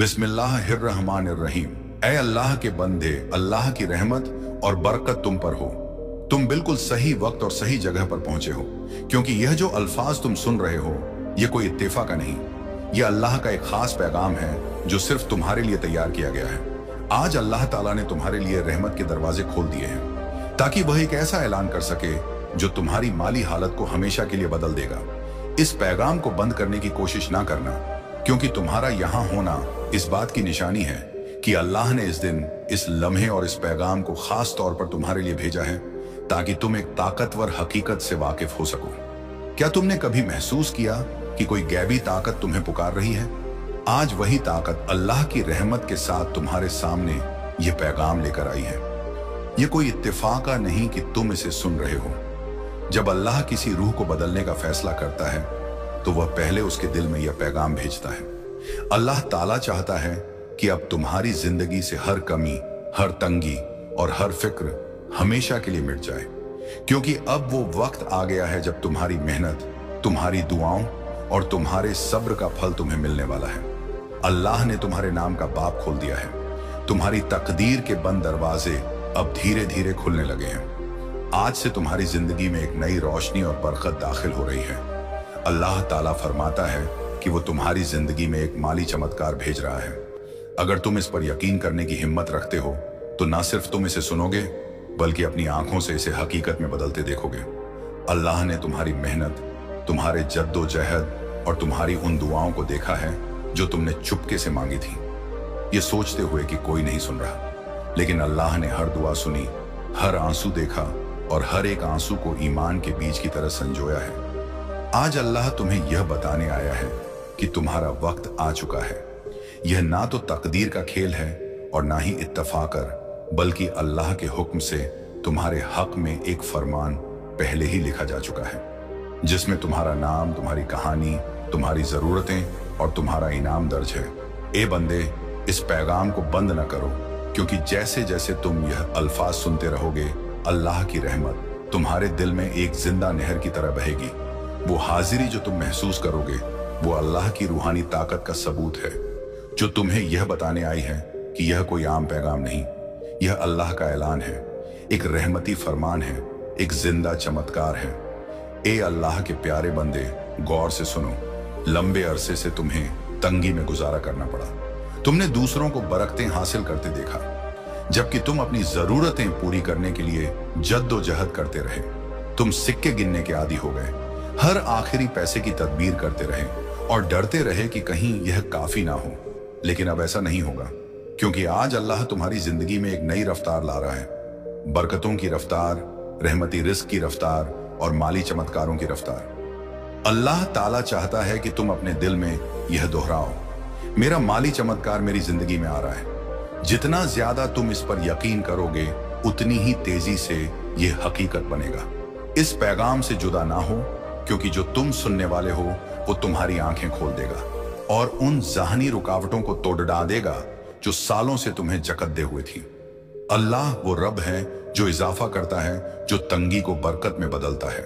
बिस्मिल्लाहिर्रहमानिर्रहीम। ऐ अल्लाह के बंदे, अल्लाह की रहमत और बरकत तुम पर हो। तुम बिल्कुल सही वक्त और सही जगह पर पहुंचे हो, क्योंकि यह जो अल्फाज तुम सुन रहे हो यह कोई इत्तेफाक का नहीं, यह अल्लाह का एक खास पैगाम है जो सिर्फ तुम्हारे लिए तैयार किया गया है। आज अल्लाह ताला ने तुम्हारे लिए रहमत के दरवाजे खोल दिए हैं ताकि वह एक ऐसा ऐलान कर सके जो तुम्हारी माली हालत को हमेशा के लिए बदल देगा। इस पैगाम को बंद करने की कोशिश ना करना, क्योंकि तुम्हारा यहां होना इस बात की निशानी है कि अल्लाह ने इस दिन, इस लम्हे और इस पैगाम को खास तौर पर तुम्हारे लिए भेजा है ताकि तुम एक ताकतवर हकीकत से वाकिफ हो सको। क्या तुमने कभी महसूस किया कि कोई गैबी ताकत तुम्हें पुकार रही है? आज वही ताकत अल्लाह की रहमत के साथ तुम्हारे सामने ये पैगाम लेकर आई है। ये कोई इत्तेफाका नहीं कि तुम इसे सुन रहे हो। जब अल्लाह किसी रूह को बदलने का फैसला करता है तो वह पहले उसके दिल में यह पैगाम भेजता है। अल्लाह ताला चाहता है कि अब तुम्हारी जिंदगी से हर कमी, हर तंगी और हर फिक्र हमेशा के लिए मिट जाए, क्योंकि अब वो वक्त आ गया है जब तुम्हारी मेहनत, तुम्हारी दुआओं और तुम्हारे सब्र का फल तुम्हें मिलने वाला है। अल्लाह ने तुम्हारे नाम का बाब खोल दिया है। तुम्हारी तकदीर के बंद दरवाजे अब धीरे धीरे खुलने लगे हैं। आज से तुम्हारी जिंदगी में एक नई रोशनी और बरकत दाखिल हो रही है। अल्लाह ताला फरमाता है कि वो तुम्हारी जिंदगी में एक माली चमत्कार भेज रहा है। अगर तुम इस पर यकीन करने की हिम्मत रखते हो तो ना सिर्फ तुम इसे सुनोगे बल्कि अपनी आंखों से इसे हकीकत में बदलते देखोगे। अल्लाह ने तुम्हारी मेहनत, तुम्हारे जद्दोजहद और तुम्हारी उन दुआओं को देखा है जो तुमने चुपके से मांगी थी, ये सोचते हुए कि कोई नहीं सुन रहा। लेकिन अल्लाह ने हर दुआ सुनी, हर आंसू देखा और हर एक आंसू को ईमान के बीज की तरह संजोया है। आज अल्लाह तुम्हें यह बताने आया है कि तुम्हारा वक्त आ चुका है। यह ना तो तकदीर का खेल है और ना ही इत्तफाकर, बल्कि अल्लाह के हुक्म से तुम्हारे हक में एक फरमान पहले ही लिखा जा चुका है, जिसमें तुम्हारा नाम, तुम्हारी कहानी, तुम्हारी जरूरतें और तुम्हारा इनाम दर्ज है। ए बंदे, इस पैगाम को बंद न करो, क्योंकि जैसे जैसे तुम यह अल्फाज सुनते रहोगे, अल्लाह की रहमत तुम्हारे दिल में एक जिंदा नहर की तरह बहेगी। वो हाजिरी जो तुम महसूस करोगे वो अल्लाह की रूहानी ताकत का सबूत है, जो तुम्हें यह बताने आई है कि यह कोई आम पैगाम नहीं, यह अल्लाह का ऐलान है, एक रहमती फरमान है, एक जिंदा चमत्कार है। ए अल्लाह के प्यारे बंदे, गौर से सुनो। लंबे अरसे से तुम्हें तंगी में गुजारा करना पड़ा। तुमने दूसरों को बरकतें हासिल करते देखा, जबकि तुम अपनी जरूरतें पूरी करने के लिए जद्दोजहद करते रहे। तुम सिक्के गिनने के आदी हो गए, हर आखिरी पैसे की तदबीर करते रहे और डरते रहे कि कहीं यह काफी ना हो। लेकिन अब ऐसा नहीं होगा, क्योंकि आज अल्लाह तुम्हारी जिंदगी में एक नई रफ्तार ला रहा है। बरकतों की रफ्तार, रहमती रिस्क की रफ्तार और माली चमत्कारों की रफ्तार। अल्लाह ताला चाहता है कि तुम अपने दिल में यह दोहराओ, मेरा माली चमत्कार मेरी जिंदगी में आ रहा है। जितना ज्यादा तुम इस पर यकीन करोगे उतनी ही तेजी से यह हकीकत बनेगा। इस पैगाम से जुदा ना हो, क्योंकि जो तुम सुनने वाले हो वो तुम्हारी आंखें खोल देगा और उन ज़हनी रुकावटों को तोड़ डाल देगा जो सालों से तुम्हें जकड़े हुए थी। अल्लाह वो रब है जो इजाफा करता है, जो तंगी को बरकत में बदलता है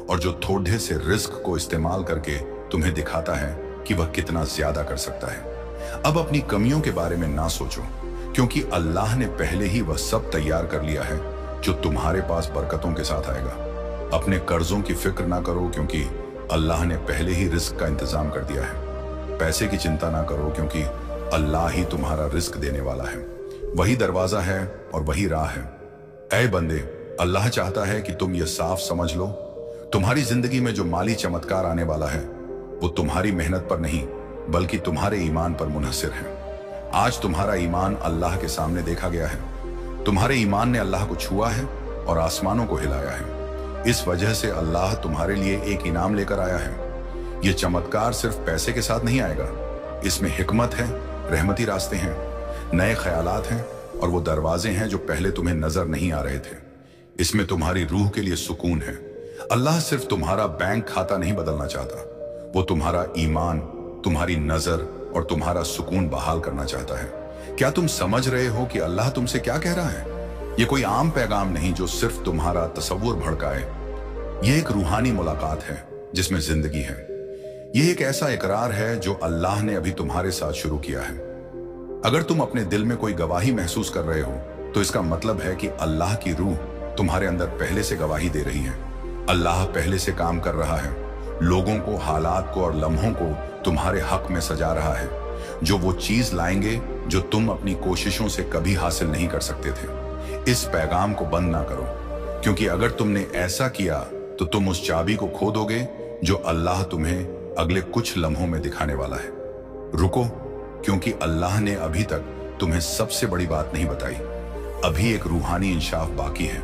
और जो थोड़े से रिस्क को इस्तेमाल करके तुम्हें दिखाता है कि वह कितना ज्यादा कर सकता है। अब अपनी कमियों के बारे में ना सोचो, क्योंकि अल्लाह ने पहले ही वह सब तैयार कर लिया है जो तुम्हारे पास बरकतों के साथ आएगा। अपने कर्जों की फिक्र ना करो, क्योंकि अल्लाह ने पहले ही रिस्क का इंतजाम कर दिया है। पैसे की चिंता ना करो, क्योंकि अल्लाह ही तुम्हारा रिस्क देने वाला है। वही दरवाजा है और वही राह है। ऐ बंदे, अल्लाह चाहता है कि तुम यह साफ समझ लो, तुम्हारी जिंदगी में जो माली चमत्कार आने वाला है वो तुम्हारी मेहनत पर नहीं बल्कि तुम्हारे ईमान पर मुनहसिर है। आज तुम्हारा ईमान अल्लाह के सामने देखा गया है। तुम्हारे ईमान ने अल्लाह को छुआ है और आसमानों को हिलाया है। इस वजह से अल्लाह तुम्हारे लिए एक इनाम लेकर आया है। यह चमत्कार सिर्फ पैसे के साथ नहीं आएगा, इसमें हिकमत है, रहमती रास्ते हैं, नए ख्यालात हैं और वो दरवाजे हैं जो पहले तुम्हें नजर नहीं आ रहे थे। इसमें तुम्हारी रूह के लिए सुकून है। अल्लाह सिर्फ तुम्हारा बैंक खाता नहीं बदलना चाहता, वो तुम्हारा ईमान, तुम्हारी नजर और तुम्हारा सुकून बहाल करना चाहता है। क्या तुम समझ रहे हो कि अल्लाह तुमसे क्या कह रहा है? ये कोई आम पैगाम नहीं जो सिर्फ तुम्हारा तसव्वुर भड़काए। ये एक रूहानी मुलाकात है जिसमें जिंदगी है। यह एक ऐसा इकरार है जो अल्लाह ने अभी तुम्हारे साथ शुरू किया है। अगर तुम अपने दिल में कोई गवाही महसूस कर रहे हो तो इसका मतलब है कि अल्लाह की रूह तुम्हारे अंदर पहले से गवाही दे रही है। अल्लाह पहले से काम कर रहा है, लोगों को, हालात को और लम्हों को तुम्हारे हक में सजा रहा है, जो वो चीज लाएंगे जो तुम अपनी कोशिशों से कभी हासिल नहीं कर सकते थे। इस पैगाम को बंद ना करो, क्योंकि अगर तुमने ऐसा किया तो तुम उस चाबी को खो दोगे जो अल्लाह तुम्हें अगले कुछ लम्हों में दिखाने वाला है। रुको, क्योंकि अल्लाह ने अभी तक तुम्हें सबसे बड़ी बात नहीं बताई। अभी एक रूहानी इंसाफ बाकी है,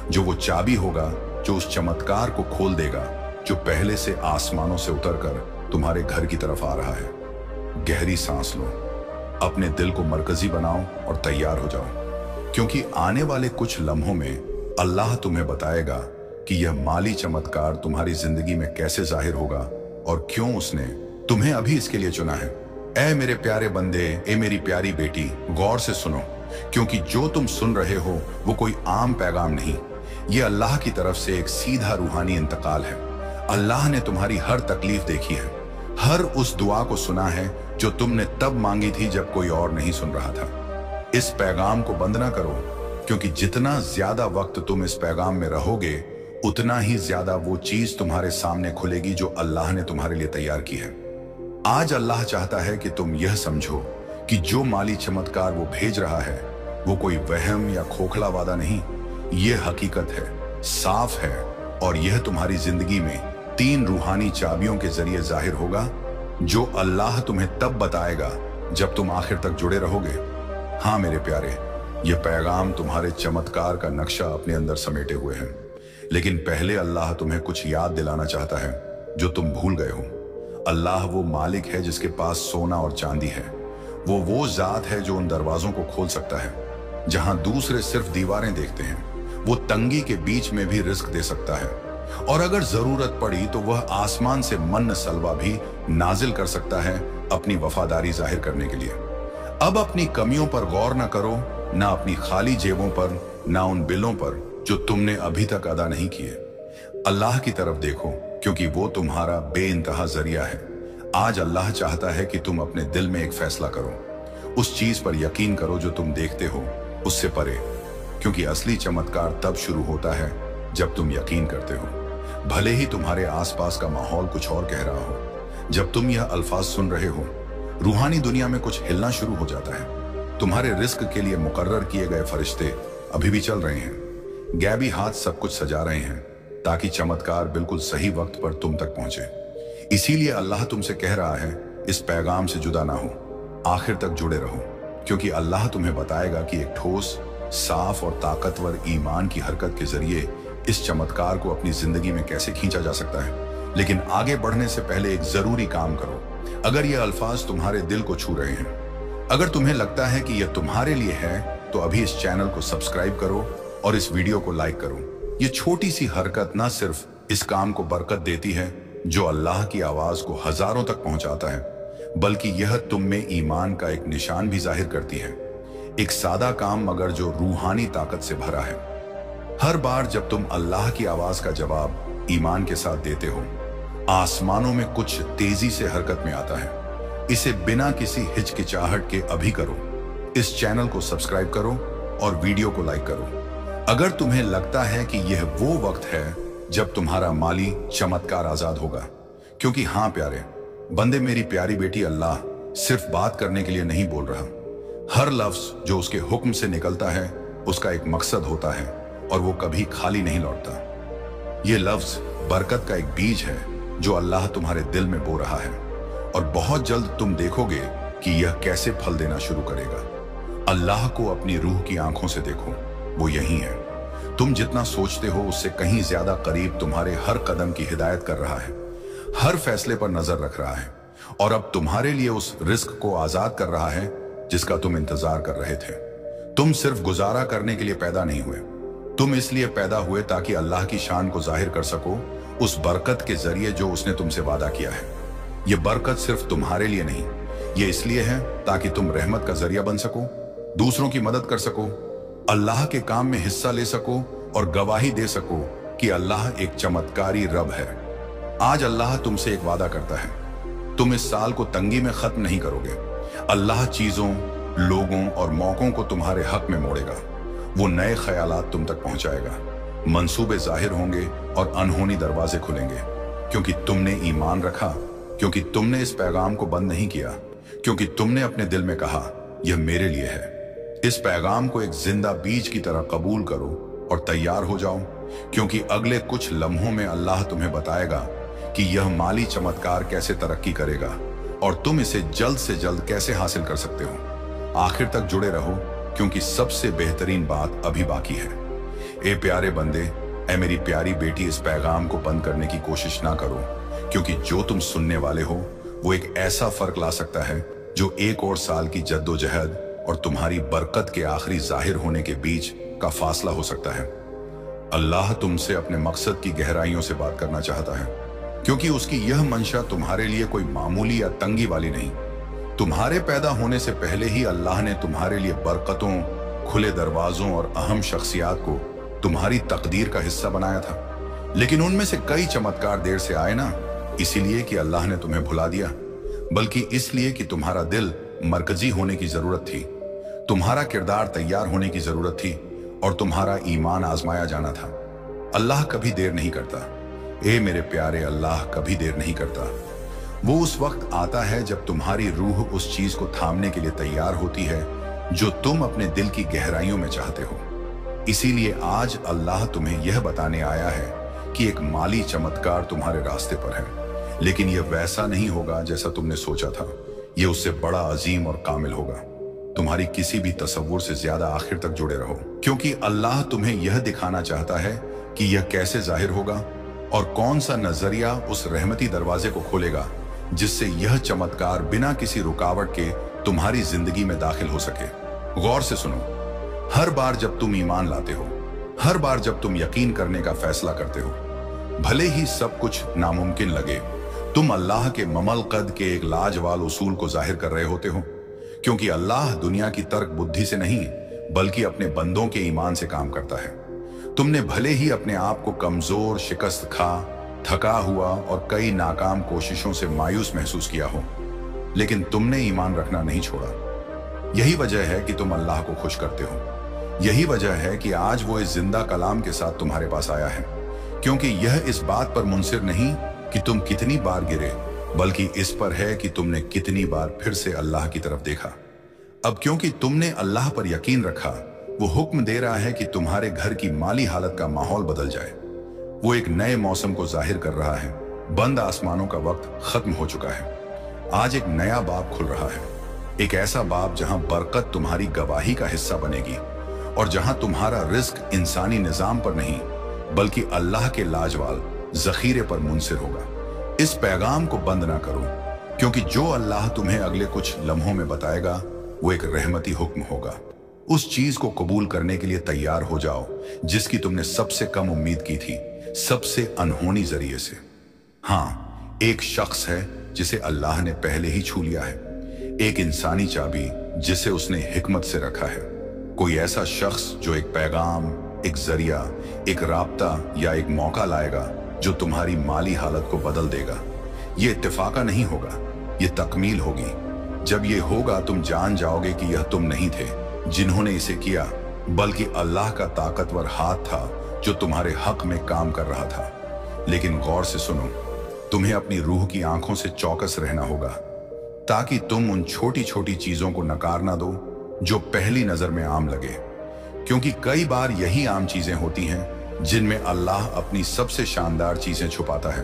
जो वो चाबी होगा जो उस चमत्कार को खोल देगा जो पहले से आसमानों से उतरकर तुम्हारे घर की तरफ आ रहा है। गहरी सांस लो, अपने दिल को मरकजी बनाओ और तैयार हो जाओ, क्योंकि आने वाले कुछ लम्हों में अल्लाह तुम्हें बताएगा कि यह माली चमत्कार तुम्हारी जिंदगी में कैसे जाहिर होगा और क्यों उसने तुम्हें अभी इसके लिए चुना है। ऐ मेरे प्यारे बंदे, ए मेरी प्यारी बेटी, गौर से सुनो, क्योंकि जो तुम सुन रहे हो वो कोई आम पैगाम नहीं, ये अल्लाह की तरफ से एक सीधा रूहानी इंतकाल है। अल्लाह ने तुम्हारी हर तकलीफ देखी है, हर उस दुआ को सुना है जो तुमने तब मांगी थी जब कोई और नहीं सुन रहा था। इस पैगाम को बंद ना करो, क्योंकि जितना ज्यादा वक्त तुम इस पैगाम में रहोगे उतना ही ज्यादा वो चीज तुम्हारे सामने खुलेगी जो अल्लाह ने तुम्हारे लिए तैयार की है। आज अल्लाह चाहता है कि तुम यह समझो कि जो माली चमत्कार वो भेज रहा है वो कोई वहम या खोखला वादा नहीं, यह हकीकत है, साफ है, और यह तुम्हारी जिंदगी में 3 रूहानी चाबियों के जरिए जाहिर होगा जो अल्लाह तुम्हें तब बताएगा जब तुम आखिर तक जुड़े रहोगे। हाँ मेरे प्यारे, यह पैगाम तुम्हारे चमत्कार का नक्शा अपने अंदर समेटे हुए है, लेकिन पहले अल्लाह तुम्हें कुछ याद दिलाना चाहता है जो तुम भूल गए हो। अल्लाह वो मालिक है जिसके पास सोना और चांदी है। वो जात है जो उन दरवाजों को खोल सकता है जहां दूसरे सिर्फ दीवारें देखते हैं। वो तंगी के बीच में भी रिस्क दे सकता है, और अगर जरूरत पड़ी तो वह आसमान से मन्न सलवा भी नाजिल कर सकता है अपनी वफादारी जाहिर करने के लिए। अब अपनी कमियों पर गौर न करो, ना अपनी खाली जेबों पर, ना उन बिलों पर जो तुमने अभी तक अदा नहीं किए। अल्लाह की तरफ देखो, क्योंकि वो तुम्हारा बेइंतहा जरिया है। आज अल्लाह चाहता है कि तुम अपने दिल में एक फैसला करो, उस चीज पर यकीन करो जो तुम देखते हो उससे परे, क्योंकि असली चमत्कार तब शुरू होता है जब तुम यकीन करते हो, भले ही तुम्हारे आसपास का माहौल कुछ और कह रहा हो। जब तुम यह अल्फाज सुन रहे हो, रूहानी दुनिया में कुछ हिलना शुरू हो जाता है। तुम्हारे रिस्क के लिए मुकर्रर किए गए फरिश्ते अभी भी चल रहे हैं, गैबी हाथ सब कुछ सजा रहे हैं ताकि चमत्कार बिल्कुल सही वक्त पर तुम तक पहुंचे। इसीलिए अल्लाह तुमसे कह रहा है, इस पैगाम से जुदा ना हो, आखिर तक जुड़े रहो, क्योंकि अल्लाह तुम्हें बताएगा कि एक ठोस, साफ और ताकतवर ईमान की हरकत के जरिए इस चमत्कार को अपनी जिंदगी में कैसे खींचा जा सकता है। लेकिन आगे बढ़ने से पहले एक जरूरी काम करो। अगर ये अल्फाज तुम्हारे दिल को छू रहे हैं, अगर तुम्हें लगता है कि यह तुम्हारे लिए है, तो अभी इस चैनल को सब्सक्राइब करो और इस वीडियो को लाइक करो। ये छोटी सी हरकत ना सिर्फ इस काम को बरकत देती है जो अल्लाह की आवाज को हजारों तक पहुंचाता है, बल्कि यह तुम में ईमान का एक निशान भी जाहिर करती है। एक सादा काम मगर जो रूहानी ताकत से भरा है। हर बार जब तुम अल्लाह की आवाज का जवाब ईमान के साथ देते हो, आसमानों में कुछ तेजी से हरकत में आता है। इसे बिना किसी हिचकिचाहट के अभी करो। इस चैनल को सब्सक्राइब करो और वीडियो को लाइक करो। अगर तुम्हें लगता है कि यह वो वक्त है जब तुम्हारा माली चमत्कार आजाद होगा, क्योंकि हाँ प्यारे बंदे, मेरी प्यारी बेटी, अल्लाह सिर्फ बात करने के लिए नहीं बोल रहा। हर लफ्ज जो उसके हुक्म से निकलता है उसका एक मकसद होता है और वो कभी खाली नहीं लौटता। ये लफ्ज बरकत का एक बीज है जो अल्लाह तुम्हारे दिल में बो रहा है, और बहुत जल्द तुम देखोगे कि यह कैसे फल देना शुरू करेगा। अल्लाह को अपनी रूह की आंखों से देखो, वो यही है। तुम जितना सोचते हो उससे कहीं ज्यादा करीब तुम्हारे हर कदम की हिदायत कर रहा है, हर फैसले पर नजर रख रहा है, और अब तुम्हारे लिए उस रिस्क को आजाद कर रहा है जिसका तुम इंतजार कर रहे थे। तुम सिर्फ गुजारा करने के लिए पैदा नहीं हुए, तुम इसलिए पैदा हुए ताकि अल्लाह की शान को जाहिर कर सको उस बरकत के जरिए जो उसने तुमसे वादा किया है। यह बरकत सिर्फ तुम्हारे लिए नहीं, ये इसलिए है ताकि तुम रहमत का जरिया बन सको, दूसरों की मदद कर सको, अल्लाह के काम में हिस्सा ले सको और गवाही दे सको कि अल्लाह एक चमत्कारी रब है। आज अल्लाह तुमसे एक वादा करता है, तुम इस साल को तंगी में खत्म नहीं करोगे। अल्लाह चीजों, लोगों और मौकों को तुम्हारे हक में मोड़ेगा। वो नए ख्यालात तुम तक पहुंचाएगा, मंसूबे जाहिर होंगे और अनहोनी दरवाजे खुलेंगे, क्योंकि तुमने ईमान रखा, क्योंकि तुमने इस पैगाम को बंद नहीं किया, क्योंकि तुमने अपने दिल में कहा यह मेरे लिए है। इस पैगाम को एक जिंदा बीज की तरह कबूल करो और तैयार हो जाओ, क्योंकि अगले कुछ लम्हों में अल्लाह तुम्हें बताएगा कि यह माली चमत्कार कैसे तरक्की करेगा और तुम इसे जल्द से जल्द कैसे हासिल कर सकते हो। आखिर तक जुड़े रहो, क्योंकि सबसे बेहतरीन बात अभी बाकी है। ए प्यारे बंदे, ए मेरी प्यारी बेटी, इस पैगाम को बंद करने की कोशिश ना करो, क्योंकि जो तुम सुनने वाले हो वो एक ऐसा फर्क ला सकता है जो 1 और साल की जद्दोजहद और तुम्हारी बरकत के आखिरी जाहिर होने के बीच का फासला हो सकता है। अल्लाह तुमसे अपने मकसद की गहराइयों से बात करना चाहता है, क्योंकि उसकी यह मंशा तुम्हारे लिए कोई मामूली या तंगी वाली नहीं। तुम्हारे पैदा होने से पहले ही अल्लाह ने तुम्हारे लिए बरकतों, खुले दरवाजों और अहम शख्सियात को तुम्हारी तकदीर का हिस्सा बनाया था। लेकिन उनमें से कई चमत्कार देर से आए ना, इसीलिए कि अल्लाह ने तुम्हें भुला दिया, बल्कि इसलिए कि तुम्हारा दिल मरकजी होने की जरूरत थी, तुम्हारा किरदार तैयार होने की जरूरत थी और तुम्हारा ईमान आजमाया जाना था। अल्लाह कभी देर नहीं करता। ए मेरे प्यारे, अल्लाह कभी देर नहीं करता। वो उस वक्त आता है जब तुम्हारी रूह उस चीज को थामने के लिए तैयार होती है जो तुम अपने दिल की गहराइयों में चाहते हो। इसीलिए आज अल्लाह तुम्हें यह बताने आया है कि एक माली चमत्कार तुम्हारे रास्ते पर है, लेकिन यह वैसा नहीं होगा जैसा तुमने सोचा था। यह उससे बड़ा अजीम और कामिल होगा। तुम्हारी किसी भी तसव्वुर से ज्यादा आखिर तक जुड़े रहो, क्योंकि अल्लाह तुम्हें यह दिखाना चाहता है कि यह कैसे जाहिर होगा और कौन सा नजरिया उस रहमती दरवाजे को खोलेगा जिससे यह चमत्कार बिना किसी रुकावट के तुम्हारी जिंदगी में दाखिल हो सके। गौर से सुनो, हर बार जब तुम ईमान लाते हो, हर बार जब तुम यकीन करने का फैसला करते हो, भले ही सब कुछ नामुमकिन लगे, तुम अल्लाह के ममल कद के एक लाजवाब उसूल को जाहिर कर रहे होते हो, क्योंकि अल्लाह दुनिया की तर्क बुद्धि से नहीं बल्कि अपने बंदों के ईमान से काम करता है। तुमने भले ही अपने आप को कमजोर, शिकस्त खा, थका हुआ और कई नाकाम कोशिशों से मायूस महसूस किया हो, लेकिन तुमने ईमान रखना नहीं छोड़ा। यही वजह है कि तुम अल्लाह को खुश करते हो। यही वजह है कि आज वो इस जिंदा कलाम के साथ तुम्हारे पास आया है, क्योंकि यह इस बात पर मुनसिर नहीं कि तुम कितनी बार गिरे, बल्कि इस पर है कि तुमने कितनी बार फिर से अल्लाह की तरफ देखा। अब क्योंकि तुमने अल्लाह पर यकीन रखा, वो हुक्म दे रहा है कि तुम्हारे घर की माली हालत का माहौल बदल जाए। वो एक नए मौसम को जाहिर कर रहा है। बंद आसमानों का वक्त खत्म हो चुका है। आज एक नया बाब खुल रहा है, एक ऐसा बाब जहां बरकत तुम्हारी गवाही का हिस्सा बनेगी और जहां तुम्हारा रिस्क इंसानी निजाम पर नहीं बल्कि अल्लाह के लाजवाब जखीरे पर मुनसिर होगा। इस पैगाम को बंद ना करो, क्योंकि जो अल्लाह तुम्हें अगले कुछ लम्हों में बताएगा वो एक रहमती हुक्म होगा। उस चीज को कबूल करने के लिए तैयार हो जाओ जिसकी तुमने सबसे कम उम्मीद की थी, सबसे अनहोनी जरिए से। हाँ, एक शख्स है जिसे अल्लाह ने पहले ही छू लिया है, एक इंसानी चाबी जिसे उसने हिकमत से रखा है। कोई ऐसा शख्स जो एक पैगाम, एक जरिया, एक राब्ता या एक मौका लाएगा जो तुम्हारी माली हालत को बदल देगा। ये इत्तेफाका नहीं होगा, ये तकमील होगी। जब ये होगा तुम जान जाओगे कि यह तुम नहीं थे जिन्होंने इसे किया, बल्कि अल्लाह का ताकतवर हाथ था जो तुम्हारे हक में काम कर रहा था। लेकिन गौर से सुनो, तुम्हें अपनी रूह की आंखों से चौकस रहना होगा ताकि तुम उन छोटी छोटी चीजों को नकार ना दो जो पहली नजर में आम लगे, क्योंकि कई बार यही आम चीजें होती हैं जिनमें अल्लाह अपनी सबसे शानदार चीजें छुपाता है।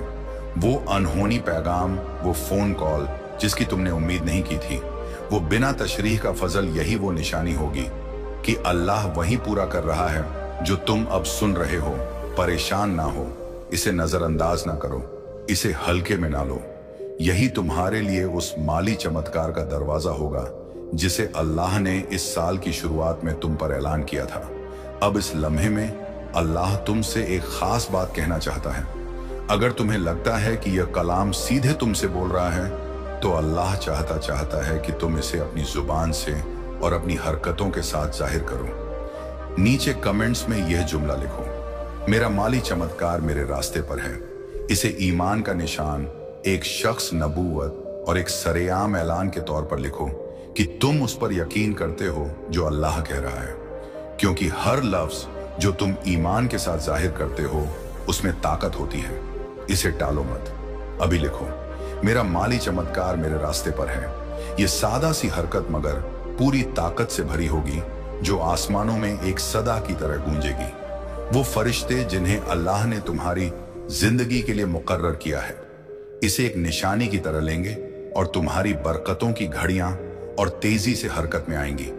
वो अनहोनी पैगाम, वो फोन कॉल जिसकी तुमने उम्मीद नहीं की थी, वो बिना तशरीह का फजल, यही वो निशानी होगी कि अल्लाह वही पूरा कर रहा है जो तुम अब सुन रहे हो। परेशान ना हो, इसे नजरअंदाज ना करो, इसे हल्के में ना लो। यही तुम्हारे लिए उस माली चमत्कार का दरवाजा होगा जिसे अल्लाह ने इस साल की शुरुआत में तुम पर ऐलान किया था। अब इस लम्हे में अल्लाह तुमसे एक खास बात कहना चाहता है। अगर तुम्हें लगता है कि यह कलाम सीधे तुमसे बोल रहा है, तो अल्लाह चाहता है कि तुम इसे अपनी जुबान से और अपनी हरकतों के साथ जाहिर करो। नीचे कमेंट्स में यह जुमला लिखो, मेरा माली चमत्कार मेरे रास्ते पर है। इसे ईमान का निशान, एक शख्स, नबूवत और एक सरेआम ऐलान के तौर पर लिखो कि तुम उस पर यकीन करते हो जो अल्लाह कह रहा है, क्योंकि हर लफ्ज जो तुम ईमान के साथ जाहिर करते हो उसमें ताकत होती है। इसे टालो मत। अभी लिखो, मेरा माली चमत्कार मेरे रास्ते पर है। ये सादा सी हरकत मगर पूरी ताकत से भरी होगी, जो आसमानों में एक सदा की तरह गूंजेगी। वो फरिश्ते जिन्हें अल्लाह ने तुम्हारी जिंदगी के लिए मुकर्रर किया है, इसे एक निशानी की तरह लेंगे और तुम्हारी बरकतों की घड़ियां और तेजी से हरकत में आएंगी,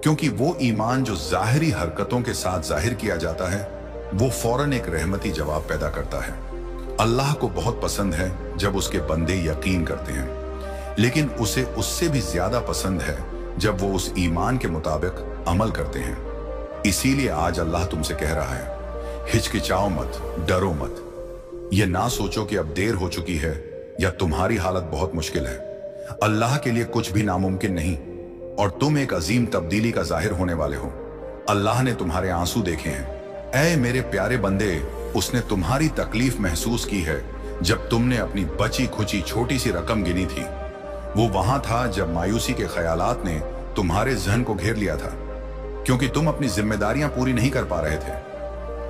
क्योंकि वो ईमान जो जाहिरी हरकतों के साथ जाहिर किया जाता है वो फौरन एक रहमती जवाब पैदा करता है। अल्लाह को बहुत पसंद है जब उसके बंदे यकीन करते हैं, लेकिन उसे उससे भी ज्यादा पसंद है जब वो उस ईमान के मुताबिक अमल करते हैं। इसीलिए आज अल्लाह तुमसे कह रहा है, हिचकिचाओ मत, डरो मत। ये ना सोचो कि अब देर हो चुकी है या तुम्हारी हालत बहुत मुश्किल है। अल्लाह के लिए कुछ भी नामुमकिन नहीं और तुम एक अजीम तब्दीली का जाहिर होने वाले हो। अल्लाह ने तुम्हारे आंसू देखे हैं। ऐ मेरे प्यारे बंदे, उसने तुम्हारी तकलीफ महसूस की है जब तुमने अपनी बची खुची छोटी सी रकम गिनी थी। वो वहां था जब मायूसी के ख्यालात ने तुम्हारे जहन को घेर लिया था, क्योंकि तुम अपनी जिम्मेदारियां पूरी नहीं कर पा रहे थे।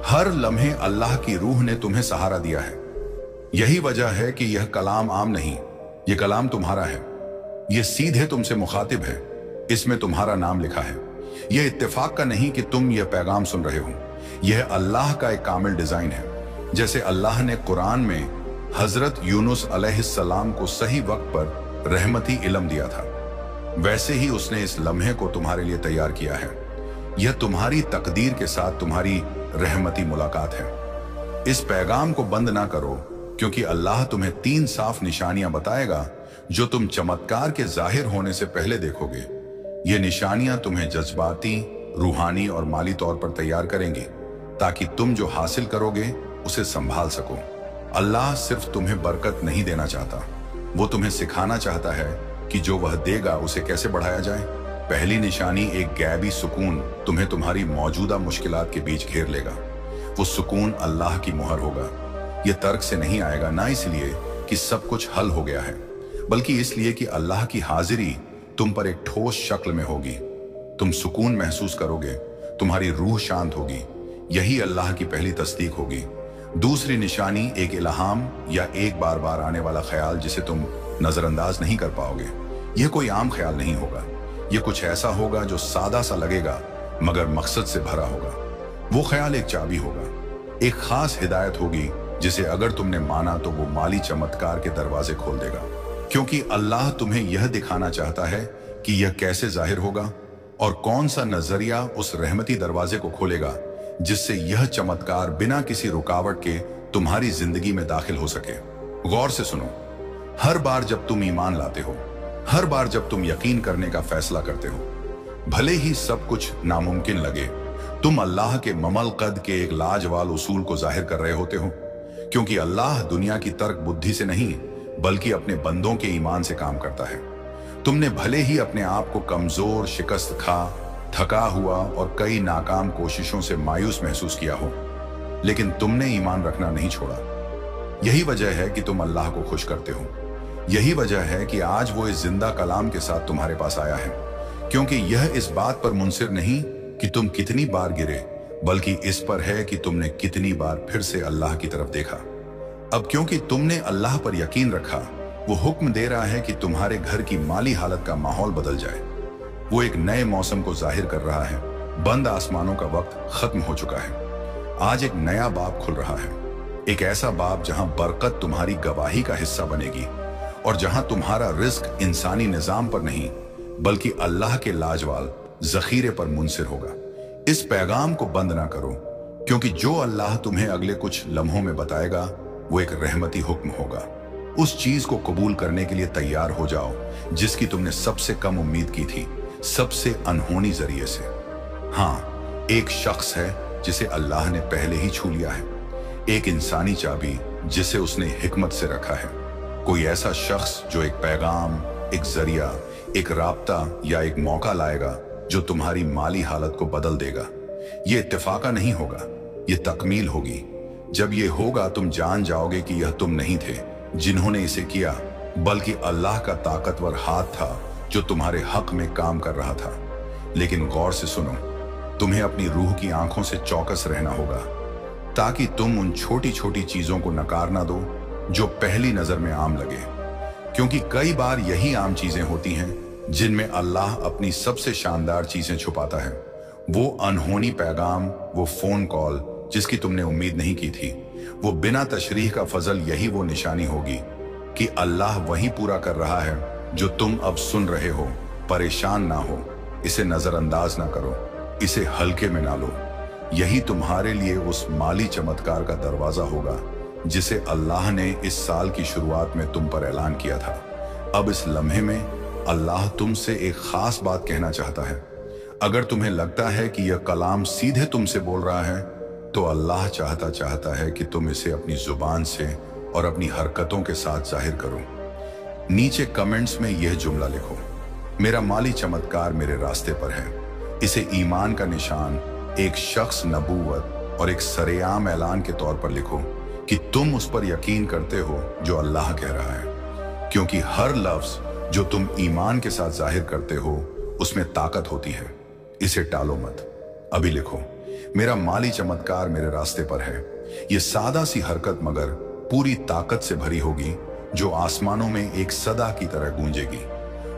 हर लम्हे अल्लाह की रूह ने तुम्हें सहारा दिया है। यही वजह है कि यह कलाम आम नहीं, यह कलाम तुम्हारा है। यह सीधे तुमसे मुखातिब है, इसमें तुम्हारा नाम लिखा है। यह इत्तेफाक का नहीं कि तुम यह पैगाम सुन रहे हो, यह अल्लाह का एक कामिल डिजाइन है। जैसे अल्लाह ने कुरान में हजरत यूनुस अलैहिस्सलाम को सही वक्त पर रहमती इल्म दिया था, वैसे ही उसने इस लम्हे को तुम्हारे लिए तैयार किया है। यह तुम्हारी तकदीर के साथ तुम्हारी रहमती मुलाकात है। इस पैगाम को बंद ना करो, क्योंकि अल्लाह तुम्हें 3 साफ निशानियां बताएगा जो तुम चमत्कार के जाहिर होने से पहले देखोगे। ये निशानियां तुम्हें जज्बाती, रूहानी और माली तौर पर तैयार करेंगी, ताकि तुम जो हासिल करोगे उसे संभाल सको। अल्लाह सिर्फ तुम्हें बरकत नहीं देना चाहता, वो तुम्हें सिखाना चाहता है कि जो वह देगा उसे कैसे बढ़ाया जाए। पहली निशानी, एक गैबी सुकून तुम्हें तुम्हारी मौजूदा मुश्किलात के बीच घेर लेगा। वो सुकून अल्लाह की मुहर होगा। यह तर्क से नहीं आएगा, ना इसलिए कि सब कुछ हल हो गया है, बल्कि इसलिए कि अल्लाह की हाजिरी तुम पर एक ठोस शक्ल में होगी। तुम सुकून महसूस करोगे, तुम्हारी रूह शांत होगी। यही अल्लाह की पहली तस्दीक होगी। दूसरी निशानी, एक इल्हाम या एक बार बार आने वाला ख्याल जिसे तुम नजरअंदाज नहीं कर पाओगे। यह कोई आम ख्याल नहीं होगा, यह कुछ ऐसा होगा जो सादा सा लगेगा मगर मकसद से भरा होगा। वो ख्याल एक चाबी होगा, एक खास हिदायत होगी जिसे अगर तुमने माना तो वो माली चमत्कार के दरवाजे खोल देगा, क्योंकि अल्लाह तुम्हें यह दिखाना चाहता है कि यह कैसे जाहिर होगा और कौन सा नजरिया उस रहमती दरवाजे को खोलेगा जिससे यह चमत्कार बिना किसी रुकावट के तुम्हारी जिंदगी में दाखिल हो सके। गौर से सुनो, हर बार जब तुम ईमान लाते हो, हर बार जब तुम यकीन करने का फैसला करते हो, भले ही सब कुछ नामुमकिन लगे, तुम अल्लाह के ममल कद के एक लाजवाब उसूल को जाहिर कर रहे होते हो, क्योंकि अल्लाह दुनिया की तर्क बुद्धि से नहीं बल्कि अपने बंदों के ईमान से काम करता है। तुमने भले ही अपने आप को कमजोर, शिकस्त खा, थका हुआ और कई नाकाम कोशिशों से मायूस महसूस किया हो, लेकिन तुमने ईमान रखना नहीं छोड़ा। यही वजह है कि तुम अल्लाह को खुश करते हो। यही वजह है कि आज वो इस जिंदा कलाम के साथ तुम्हारे पास आया है, क्योंकि यह इस बात पर मुनसिर नहीं कि तुम कितनी बार गिरे, बल्कि इस पर है कि तुमने कितनी बार फिर से अल्लाह की तरफ देखा। अब क्योंकि तुमने अल्लाह पर यकीन रखा, वो हुक्म दे रहा है कि तुम्हारे घर की माली हालत का माहौल बदल जाए। वो एक नए मौसम को जाहिर कर रहा है। बंद आसमानों का वक्त खत्म हो चुका है। आज एक नया बाब खुल रहा है, एक ऐसा बाब जहां बरकत तुम्हारी गवाही का हिस्सा बनेगी और जहां तुम्हारा रिस्क इंसानी निजाम पर नहीं बल्कि अल्लाह के लाजवाब जखीरे पर मुनसिर होगा। इस पैगाम को बंद ना करो, क्योंकि जो अल्लाह तुम्हें अगले कुछ लम्हों में बताएगा वो एक रहमती हुक्म होगा। उस चीज को कबूल करने के लिए तैयार हो जाओ जिसकी तुमने सबसे कम उम्मीद की थी, सबसे अनहोनी जरिए से। हाँ, एक शख्स है जिसे अल्लाह ने पहले ही छू लिया है, एक इंसानी चाबी जिसे उसने हिकमत से रखा है। कोई ऐसा शख्स जो एक पैगाम, एक जरिया, एक राब्ता या एक मौका लाएगा जो तुम्हारी माली हालत को बदल देगा। ये इत्तेफाका नहीं होगा, ये तकमील होगी। जब ये होगा तुम जान जाओगे कि यह तुम नहीं थे जिन्होंने इसे किया, बल्कि अल्लाह का ताकतवर हाथ था जो तुम्हारे हक में काम कर रहा था। लेकिन गौर से सुनो, तुम्हें अपनी रूह की आंखों से चौकस रहना होगा, ताकि तुम उन छोटी छोटी चीजों को नकार ना दो जो पहली नजर में आम लगे, क्योंकि कई बार यही आम चीजें होती हैं जिनमें अल्लाह अपनी सबसे शानदार चीजें छुपाता है। वो अनहोनी पैगाम, वो फोन कॉल जिसकी तुमने उम्मीद नहीं की थी, वो बिना तशरीह का फजल, यही वो निशानी होगी कि अल्लाह वही पूरा कर रहा है जो तुम अब सुन रहे हो। परेशान ना हो, इसे नजरअंदाज ना करो, इसे हल्के में ना लो। यही तुम्हारे लिए उस माली चमत्कार का दरवाजा होगा जिसे अल्लाह ने इस साल की शुरुआत में तुम पर ऐलान किया था। अब इस लम्हे में अल्लाह तुमसे एक खास बात कहना चाहता है। अगर तुम्हें लगता है कि यह कलाम सीधे तुमसे बोल रहा है, तो अल्लाह चाहता है कि तुम इसे अपनी जुबान से और अपनी हरकतों के साथ जाहिर करो। नीचे कमेंट्स में यह जुमला लिखो, मेरा माली चमत्कार मेरे रास्ते पर है। इसे ईमान का निशान, एक शख्स, नबूवत और एक सरेआम ऐलान के तौर पर लिखो कि तुम उस पर यकीन करते हो जो अल्लाह कह रहा है, क्योंकि हर लफ्ज जो तुम ईमान के साथ जाहिर करते हो उसमें ताकत होती है। इसे टालो मत। अभी लिखो, मेरा माली चमत्कार मेरे रास्ते पर है। यह सादा सी हरकत मगर पूरी ताकत से भरी होगी, जो आसमानों में एक सदा की तरह गूंजेगी।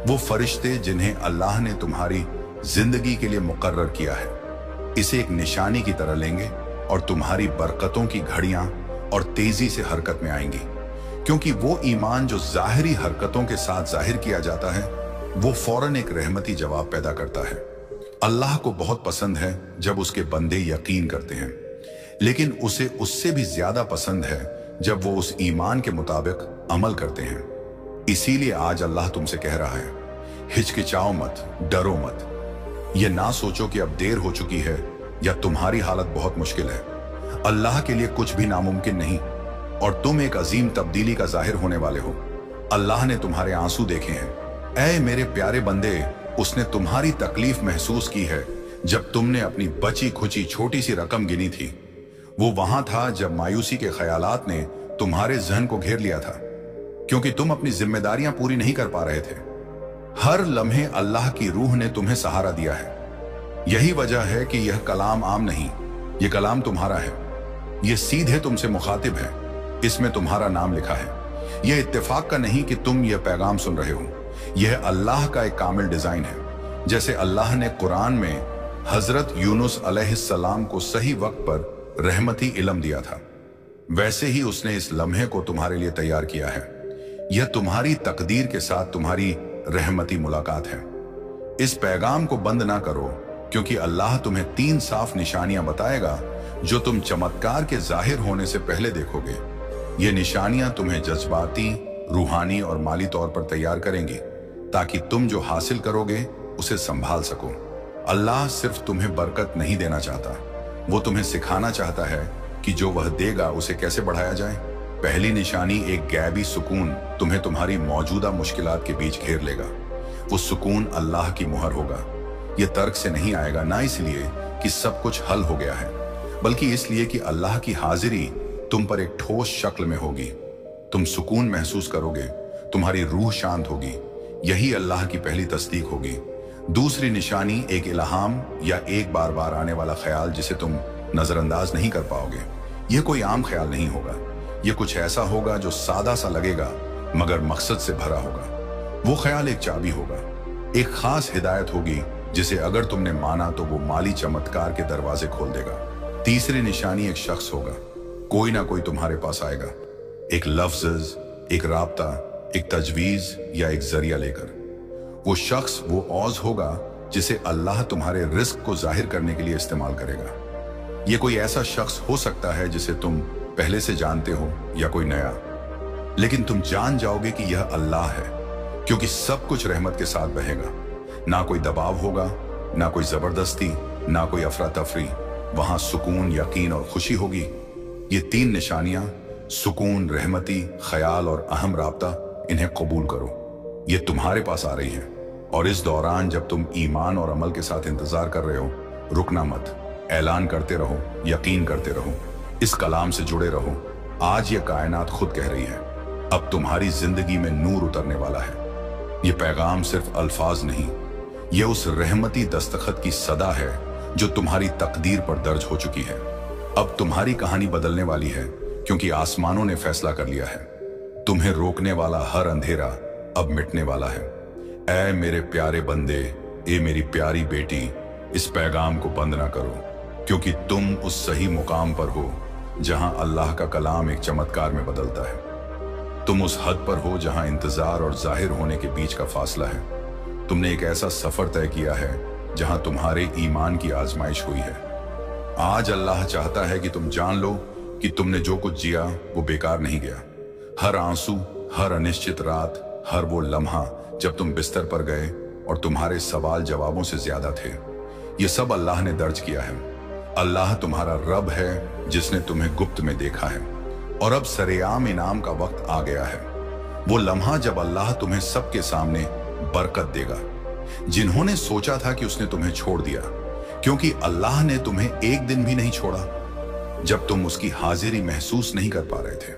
वो फरिश्ते जिन्हें अल्लाह ने तुम्हारी जिंदगी के लिए मुकर्रर किया है, इसे एक निशानी की तरह लेंगे और तुम्हारी बरकतों की घड़ियां और तेजी से हरकत में आएंगी, क्योंकि वो ईमान जो जाहिरी हरकतों के साथ जाहिर किया जाता है, वो फौरन एक रहमती जवाब पैदा करता है। अल्लाह को बहुत पसंद है जब उसके बंदे यकीन करते हैं, लेकिन उसे उससे भी ज्यादा पसंद है जब वो उस ईमान के मुताबिक अमल करते हैं। इसीलिए आज अल्लाह तुमसे कह रहा है, हिचकिचाओ मत, डरो मत। ये ना सोचो कि अब देर हो चुकी है या तुम्हारी हालत बहुत मुश्किल है। अल्लाह के लिए कुछ भी नामुमकिन नहीं, और तुम एक अजीम तब्दीली का जाहिर होने वाले हो। अल्लाह ने तुम्हारे आंसू देखे हैं। ऐ मेरे प्यारे बंदे, उसने तुम्हारी तकलीफ महसूस की है जब तुमने अपनी बची खुची छोटी सी रकम गिनी थी। वो वहां था जब मायूसी के ख्यालात ने तुम्हारे जहन को घेर लिया था, क्योंकि तुम अपनी जिम्मेदारियां पूरी नहीं कर पा रहे थे। हर लम्हे अल्लाह की रूह ने तुम्हें सहारा दिया है। यही वजह है कि यह कलाम आम नहीं, यह कलाम तुम्हारा है। यह सीधे तुमसे मुखातिब है, इसमें तुम्हारा नाम लिखा है। यह इत्तेफाक का नहीं कि तुम यह पैगाम सुन रहे हो, यह अल्लाह का एक कामिल डिजाइन है। जैसे अल्लाह ने कुरान में हजरत यूनुस अलैहिस्सलाम को सही वक्त पर रहमती इल्म दिया था, वैसे ही उसने इस लम्हे को तुम्हारे लिए तैयार किया है। यह तुम्हारी तकदीर के साथ तुम्हारी रहमती मुलाकात है। इस पैगाम को बंद ना करो, क्योंकि अल्लाह तुम्हें 3 साफ निशानियां बताएगा जो तुम चमत्कार के जाहिर होने से पहले देखोगे। ये निशानियां तुम्हें जज्बाती, रूहानी और माली तौर पर तैयार करेंगी, ताकि तुम जो हासिल करोगे उसे संभाल सको। अल्लाह सिर्फ तुम्हें बरकत नहीं देना चाहता, वो तुम्हें सिखाना चाहता है कि जो वह देगा उसे कैसे बढ़ाया जाए। पहली निशानी, एक गैबी सुकून तुम्हें तुम्हारी मौजूदा मुश्किलात के बीच घेर लेगा। वो सुकून अल्लाह की मुहर होगा। यह तर्क से नहीं आएगा, ना इसलिए कि सब कुछ हल हो गया है, बल्कि इसलिए कि अल्लाह की हाजिरी तुम पर एक ठोस शक्ल में होगी। तुम सुकून महसूस करोगे, तुम्हारी रूह शांत होगी। यही अल्लाह की पहली तस्दीक होगी। दूसरी निशानी, एक इल्हाम या एक बार बार आने वाला ख्याल जिसे तुम नजरअंदाज नहीं कर पाओगे। यह कोई आम ख्याल नहीं होगा, यह कुछ ऐसा होगा जो सादा सा लगेगा मगर मकसद से भरा होगा। वो ख्याल एक चाबी होगा, एक खास हिदायत होगी जिसे अगर तुमने माना तो वो माली चमत्कार के दरवाजे खोल देगा। तीसरी निशानी, एक शख्स होगा, कोई ना कोई तुम्हारे पास आएगा, एक लफ्ज़, एक राब्ता, एक तजवीज या एक जरिया लेकर। वो शख्स वो औज होगा जिसे अल्लाह तुम्हारे रिस्क को जाहिर करने के लिए इस्तेमाल करेगा। ये कोई ऐसा शख्स हो सकता है जिसे तुम पहले से जानते हो या कोई नया, लेकिन तुम जान जाओगे कि यह अल्लाह है, क्योंकि सब कुछ रहमत के साथ बहेगा। ना कोई दबाव होगा, ना कोई जबरदस्ती, ना कोई अफरा तफरी। वहां सुकून, यकीन और खुशी होगी। ये 3 निशानियां, सुकून, रहमती ख्याल और अहम राब्ता, इन्हें कबूल करो। ये तुम्हारे पास आ रही हैं, और इस दौरान जब तुम ईमान और अमल के साथ इंतजार कर रहे हो, रुकना मत। ऐलान करते रहो, यकीन करते रहो, इस कलाम से जुड़े रहो। आज ये कायनात खुद कह रही है, अब तुम्हारी जिंदगी में नूर उतरने वाला है। ये पैगाम सिर्फ अल्फाज नहीं, ये उस रहमती दस्तखत की सदा है जो तुम्हारी तकदीर पर दर्ज हो चुकी है। अब तुम्हारी कहानी बदलने वाली है, क्योंकि आसमानों ने फैसला कर लिया है। तुम्हें रोकने वाला हर अंधेरा अब मिटने वाला है। ऐ मेरे प्यारे बंदे, ए मेरी प्यारी बेटी, इस पैगाम को बंद ना करो, क्योंकि तुम उस सही मुकाम पर हो जहां अल्लाह का कलाम एक चमत्कार में बदलता है। तुम उस हद पर हो जहां इंतजार और जाहिर होने के बीच का फासला है। तुमने एक ऐसा सफर तय किया है जहां तुम्हारे ईमान की आजमाइश हुई है। आज अल्लाह चाहता है कि तुम जान लो कि तुमने जो कुछ जिया वो बेकार नहीं गया। हर आंसू, हर अनिश्चित रात, हर वो लम्हा जब तुम बिस्तर पर गए और तुम्हारे सवाल जवाबों से ज्यादा थे, ये सब अल्लाह ने दर्ज किया है। अल्लाह तुम्हारा रब है जिसने तुम्हें गुप्त में देखा है, और अब सरेआम इनाम का वक्त आ गया है। वो लम्हा जब अल्लाह तुम्हें सबके सामने बरकत देगा। जिन्होंने सोचा था कि उसने तुम्हें छोड़ दिया, क्योंकि अल्लाह ने तुम्हें एक दिन भी नहीं छोड़ा। जब तुम उसकी हाजिरी महसूस नहीं कर पा रहे थे,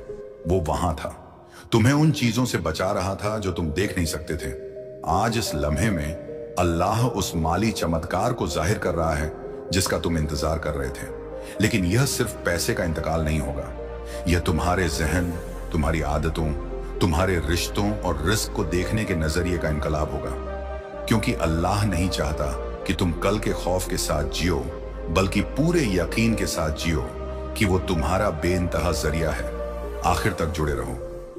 वो वहां था, तुम्हें उन चीजों से बचा रहा था जो तुम देख नहीं सकते थे। आज इस लम्हे में अल्लाह उस माली चमत्कार को जाहिर कर रहा है जिसका तुम इंतजार कर रहे थे। लेकिन यह सिर्फ पैसे का इंतकाल नहीं होगा, यह तुम्हारे जहन, तुम्हारी आदतों, तुम्हारे रिश्तों और रिस्क को देखने के नजरिए का इनकलाब होगा। क्योंकि अल्लाह नहीं चाहता कि तुम कल के खौफ के साथ जियो, बल्कि पूरे यकीन के साथ जियो कि वो तुम्हारा बेइंतहा जरिया है। आखिर तक जुड़े रहो,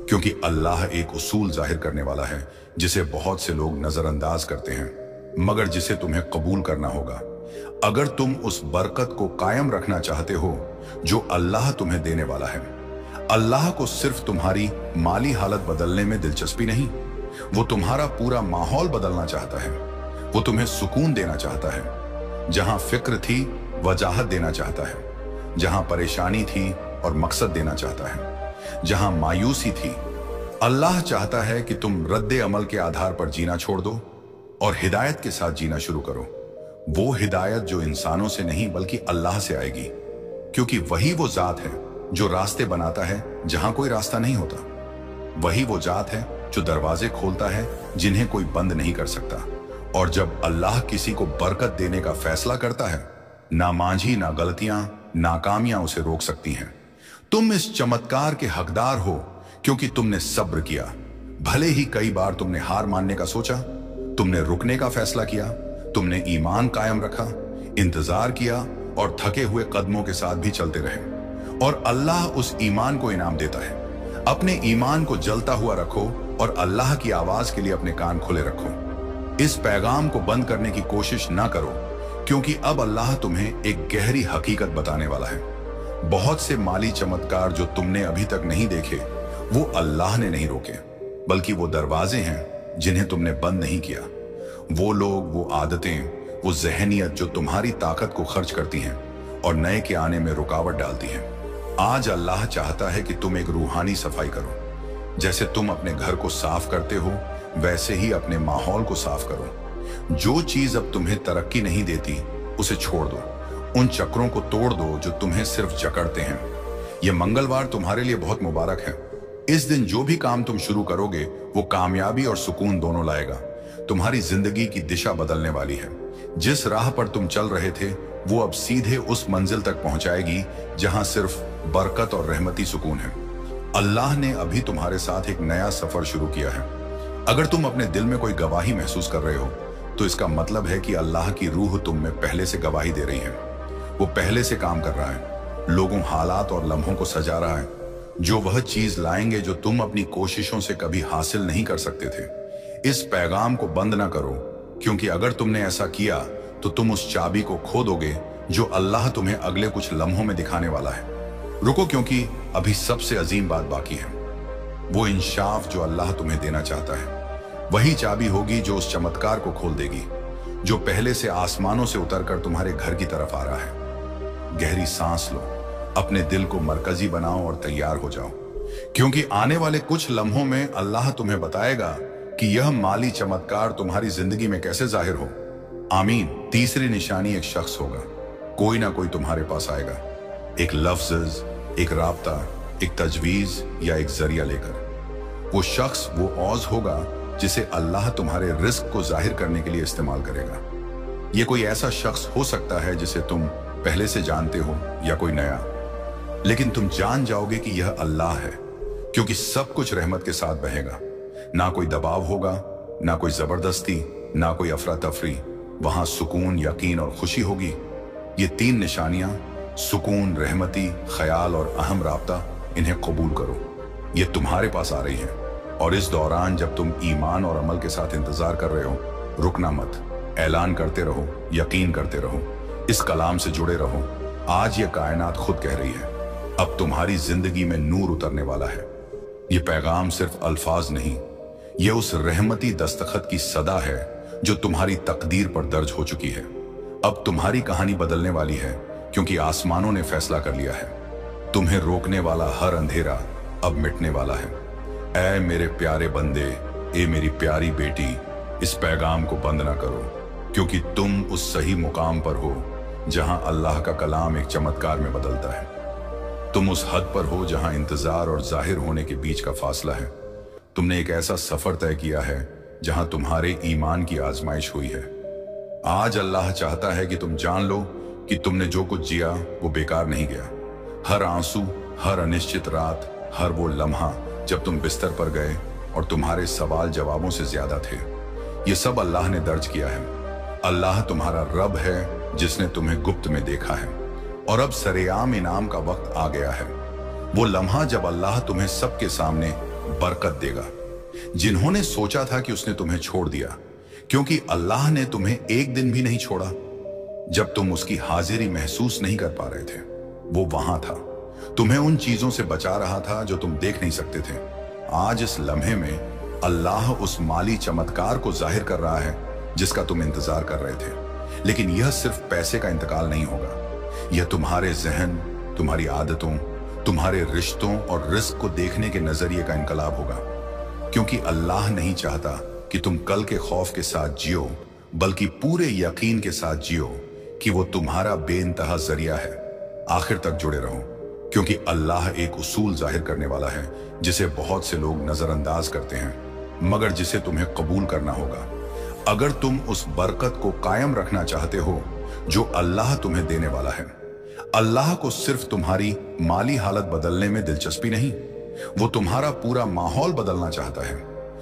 क्योंकि अल्लाह एक उसूल जाहिर करने वाला है जिसे बहुत से लोग नजरअंदाज करते हैं, मगर जिसे तुम्हें कबूल करना होगा। अगर तुम उस बरकत को कायम रखना चाहते हो जो अल्लाह तुम्हें देने वाला है। अल्लाह को सिर्फ तुम्हारी माली हालत बदलने में दिलचस्पी नहीं, वो तुम्हारा पूरा माहौल बदलना चाहता है। वो तुम्हें सुकून देना चाहता है। जहां फिक्र थी वजाहत देना चाहता है, जहां परेशानी थी और मकसद देना चाहता है, जहां मायूसी थी। अल्लाह चाहता है कि तुम रद्द अमल के आधार पर जीना छोड़ दो और हिदायत के साथ जीना शुरू करो। वो हिदायत जो इंसानों से नहीं बल्कि अल्लाह से आएगी, क्योंकि वही वो जात है जो रास्ते बनाता है जहां कोई रास्ता नहीं होता। वही वो जात है जो दरवाजे खोलता है जिन्हें कोई बंद नहीं कर सकता। और जब अल्लाह किसी को बरकत देने का फैसला करता है, ना मांझी, ना गलतियां, नाकामियां उसे रोक सकती हैं। तुम इस चमत्कार के हकदार हो क्योंकि तुमने सब्र किया। भले ही कई बार तुमने हार मानने का सोचा, तुमने रुकने का फैसला किया, तुमने ईमान कायम रखा, इंतजार किया और थके हुए कदमों के साथ भी चलते रहे। और अल्लाह उस ईमान को इनाम देता है। अपने ईमान को जलता हुआ रखो और अल्लाह की आवाज के लिए अपने कान खुले रखो। इस पैगाम को बंद करने की कोशिश ना करो, क्योंकि अब अल्लाह तुम्हें एक गहरी हकीकत बताने वाला है। बहुत से माली चमत्कार जो तुमने अभी तक नहीं देखे, वो अल्लाह ने नहीं रोके, बल्कि वो दरवाजे हैं जिन्हें तुमने बंद नहीं किया। वो लोग, वो आदतें, वो जहनियत जो तुम्हारी ताकत को खर्च करती हैं और नए के आने में रुकावट डालती हैं। आज अल्लाह चाहता है कि तुम एक रूहानी सफाई करो। जैसे तुम अपने घर को साफ करते हो, वैसे ही अपने माहौल को साफ करो। जो चीज अब तुम्हें तरक्की नहीं देती, उसे छोड़ दो। उन चक्रों को तोड़ दो जो तुम्हें सिर्फ जकड़ते हैं। यह मंगलवार तुम्हारे लिए बहुत मुबारक है। इस दिन जो भी काम तुम शुरू करोगे, वो कामयाबी और सुकून दोनों लाएगा। तुम्हारी जिंदगी की दिशा बदलने वाली है। जिस राह पर तुम चल रहे थे, वो अब सीधे उस मंजिल तक पहुंचाएगी जहां सिर्फ बरकत और रहमती सुकून है। अल्लाह ने अभी तुम्हारे साथ एक नया सफर शुरू किया है। अगर तुम अपने दिल में कोई गवाही महसूस कर रहे हो, तो इसका मतलब है कि अल्लाह की रूह तुम में पहले से गवाही दे रही है। वो पहले से काम कर रहा है, लोगों, हालात और लम्हों को सजा रहा है, जो वह चीज लाएंगे जो तुम अपनी कोशिशों से कभी हासिल नहीं कर सकते थे। इस पैगाम को बंद ना करो, क्योंकि अगर तुमने ऐसा किया तो तुम उस चाबी को खो दोगे जो अल्लाह तुम्हें अगले कुछ लम्हों में दिखाने वाला है। रुको, क्योंकि अभी सबसे अजीम बात बाकी है। वो इंसाफ जो अल्लाह तुम्हें देना चाहता है, वही चाबी होगी जो उस चमत्कार को खोल देगी, जो पहले से आसमानों से उतरकर तुम्हारे घर की तरफ आ रहा है। गहरी सांस लो, अपने दिल को मरकजी बनाओ और तैयार हो जाओ, क्योंकि आने वाले कुछ लम्हों में अल्लाह तुम्हें बताएगा कि यह माली चमत्कार तुम्हारी जिंदगी में कैसे जाहिर हो। आमीन। तीसरी निशानी एक शख्स होगा। कोई ना कोई तुम्हारे पास आएगा, एक लफ्ज, एक राब्ता, एक तजवीज या एक जरिया लेकर। वो शख्स, वो औज होगा जिसे अल्लाह तुम्हारे रिस्क को जाहिर करने के लिए इस्तेमाल करेगा। ये कोई ऐसा शख्स हो सकता है जिसे तुम पहले से जानते हो या कोई नया, लेकिन तुम जान जाओगे कि यह अल्लाह है, क्योंकि सब कुछ रहमत के साथ बहेगा। ना कोई दबाव होगा, ना कोई जबरदस्ती, ना कोई अफरा तफरी। वहां सुकून, यकीन और खुशी होगी। ये तीन निशानियां, सुकून, रहमती, ख्याल और अहम राब्ता, इन्हें कबूल करो। ये तुम्हारे पास आ रही है। और इस दौरान जब तुम ईमान और अमल के साथ इंतजार कर रहे हो, रुकना मत, ऐलान करते रहो, यकीन करते रहो, इस कलाम से जुड़े रहो। आज ये कायनात खुद कह रही है, अब तुम्हारी जिंदगी में नूर उतरने वाला है। ये पैगाम सिर्फ अल्फाज नहीं, ये उस रहमती दस्तखत की सदा है जो तुम्हारी तकदीर पर दर्ज हो चुकी है। अब तुम्हारी कहानी बदलने वाली है, क्योंकि आसमानों ने फैसला कर लिया है। तुम्हें रोकने वाला हर अंधेरा अब मिटने वाला है। ऐ मेरे प्यारे बंदे, ए मेरी प्यारी बेटी, इस पैगाम को बंद ना करो, क्योंकि तुम उस सही मुकाम पर हो जहां अल्लाह का कलाम एक चमत्कार में बदलता है। तुम उस हद पर हो जहां इंतजार और जाहिर होने के बीच का फासला है। तुमने एक ऐसा सफर तय किया है जहां तुम्हारे ईमान की आजमाइश हुई है। आज अल्लाह चाहता है कि तुम जान लो कि तुमने जो कुछ जिया वो बेकार नहीं गया। हर आंसू, हर अनिश्चित रात, हर वो लम्हा जब तुम बिस्तर पर गए और तुम्हारे सवाल जवाबों से ज्यादा थे, ये सब अल्लाह ने दर्ज किया है। अल्लाह तुम्हारा रब है जिसने तुम्हें गुप्त में देखा है, और अब सरेआम इनाम का वक्त आ गया है। वो लम्हा जब अल्लाह तुम्हें सबके सामने बरकत देगा। जिन्होंने सोचा था कि उसने तुम्हें छोड़ दिया, क्योंकि अल्लाह ने तुम्हें एक दिन भी नहीं छोड़ा। जब तुम उसकी हाजिरी महसूस नहीं कर पा रहे थे, वो वहां था, तुम्हें उन चीजों से बचा रहा था जो तुम देख नहीं सकते थे। आज इस लम्हे में अल्लाह उस माली चमत्कार को जाहिर कर रहा है जिसका तुम इंतजार कर रहे थे। लेकिन यह सिर्फ पैसे का इंतकाल नहीं होगा, यह तुम्हारे जहन, तुम्हारी आदतों, तुम्हारे रिश्तों और रिस्क को देखने के नजरिए का इनकलाब होगा। क्योंकि अल्लाह नहीं चाहता कि तुम कल के खौफ के साथ जियो, बल्कि पूरे यकीन के साथ जियो कि वो तुम्हारा बेइंतहा जरिया है। आखिर तक जुड़े रहो, क्योंकि अल्लाह एक उसूल जाहिर करने वाला है जिसे बहुत से लोग नजरअंदाज करते हैं, मगर जिसे तुम्हें कबूल करना होगा। अगर तुम उस बरकत को कायम रखना चाहते हो जो अल्लाह तुम्हें देने वाला है। अल्लाह को सिर्फ तुम्हारी माली हालत बदलने में दिलचस्पी नहीं, वो तुम्हारा पूरा माहौल बदलना चाहता है।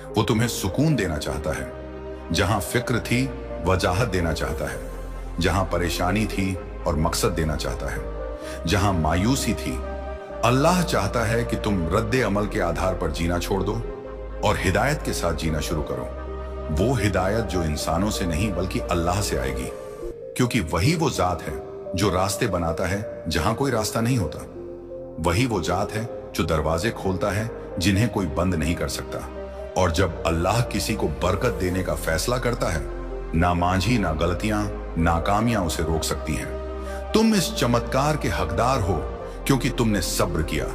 वो तुम्हें सुकून देना चाहता है। जहां फिक्र थी, वजाहत देना चाहता है। जहां परेशानी थी और मकसद देना चाहता है। जहां मायूसी थी, अल्लाह चाहता है कि तुम रद्दे अमल के आधार पर जीना छोड़ दो और हिदायत के साथ जीना शुरू करो। वो हिदायत जो इंसानों से नहीं बल्कि अल्लाह से आएगी, क्योंकि वही वो जात है जो रास्ते बनाता है जहां कोई रास्ता नहीं होता। वही वो जात है जो दरवाजे खोलता है जिन्हें कोई बंद नहीं कर सकता। और जब अल्लाह किसी को बरकत देने का फैसला करता है, ना मांझी, ना गलतियां, नाकामियां उसे रोक सकती हैं। तुम इस चमत्कार के हकदार हो क्योंकि तुमने सब्र किया।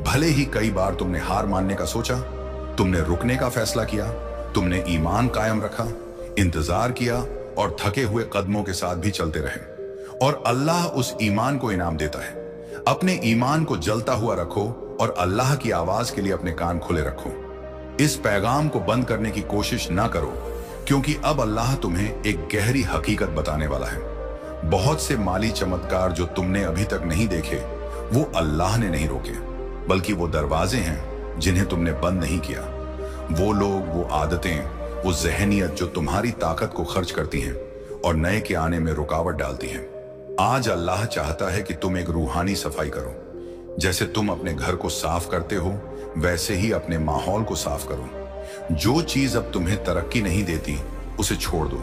भले ही कई बार तुमने हार मानने का सोचा, तुमने रुकने का फैसला किया, तुमने ईमान कायम रखा, इंतजार किया और थके हुए कदमों के साथ भी चलते रहे। और अल्लाह उस ईमान को इनाम देता है। अपने ईमान को जलता हुआ रखो और अल्लाह की आवाज के लिए अपने कान खुले रखो। इस पैगाम को बंद करने की कोशिश ना करो, क्योंकि अब अल्लाह तुम्हें एक गहरी हकीकत बताने वाला है। बहुत से माली चमत्कार जो तुमने अभी तक नहीं देखे, वो अल्लाह ने नहीं रोके, बल्कि वो दरवाजे हैं जिन्हें तुमने बंद नहीं किया। वो लोग, वो आदतें, वो जहनियत जो तुम्हारी ताकत को खर्च करती हैं और नए के आने में रुकावट डालती हैं। आज अल्लाह चाहता है कि तुम एक रूहानी सफाई करो। जैसे तुम अपने घर को साफ करते हो, वैसे ही अपने माहौल को साफ करो। जो चीज अब तुम्हें तरक्की नहीं देती, उसे छोड़ दो।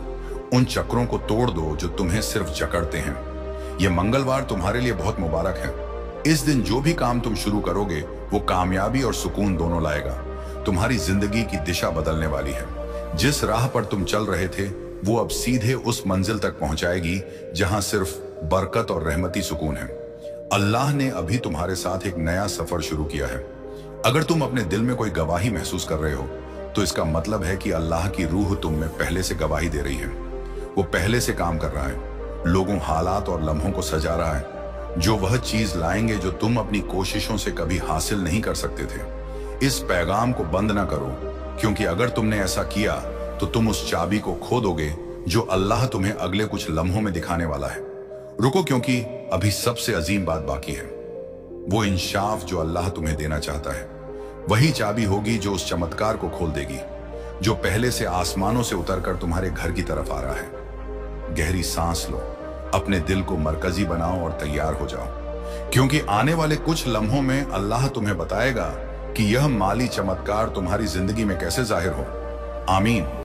उन चक्रों को तोड़ दो जो तुम्हें सिर्फ जकड़ते हैं। यह मंगलवार तुम्हारे लिए बहुत मुबारक है। इस दिन जो भी काम तुम शुरू करोगे, वो कामयाबी और सुकून दोनों लाएगा। तुम्हारी जिंदगी की दिशा बदलने वाली है। जिस राह पर तुम चल रहे थे, वो अब सीधे उस मंजिल तक पहुंचाएगी जहां सिर्फ बरकत और रहमती सुकून है। अल्लाह ने अभी तुम्हारे साथ एक नया सफर शुरू किया है। अगर तुम अपने दिल में कोई गवाही महसूस कर रहे हो, तो इसका मतलब है कि अल्लाह की रूह तुम में पहले से गवाही दे रही है। वो पहले से काम कर रहा है, लोगों, हालात और लम्हों को सजा रहा है, जो वह चीज लाएंगे जो तुम अपनी कोशिशों से कभी हासिल नहीं कर सकते थे। इस पैगाम को बंद ना करो, क्योंकि अगर तुमने ऐसा किया तो तुम उस चाबी को खो दोगे जो अल्लाह तुम्हें अगले कुछ लम्हों में दिखाने वाला है। रुको, क्योंकि अभी सबसे अजीम बात बाकी है। वो इंसाफ जो अल्लाह तुम्हें देना चाहता है वही चाबी होगी जो उस चमत्कार को खोल देगी जो पहले से आसमानों से उतरकर तुम्हारे घर की तरफ आ रहा है। गहरी सांस लो, अपने दिल को मरकजी बनाओ और तैयार हो जाओ, क्योंकि आने वाले कुछ लम्हों में अल्लाह तुम्हें बताएगा कि यह माली चमत्कार तुम्हारी जिंदगी में कैसे जाहिर हो। आमीन।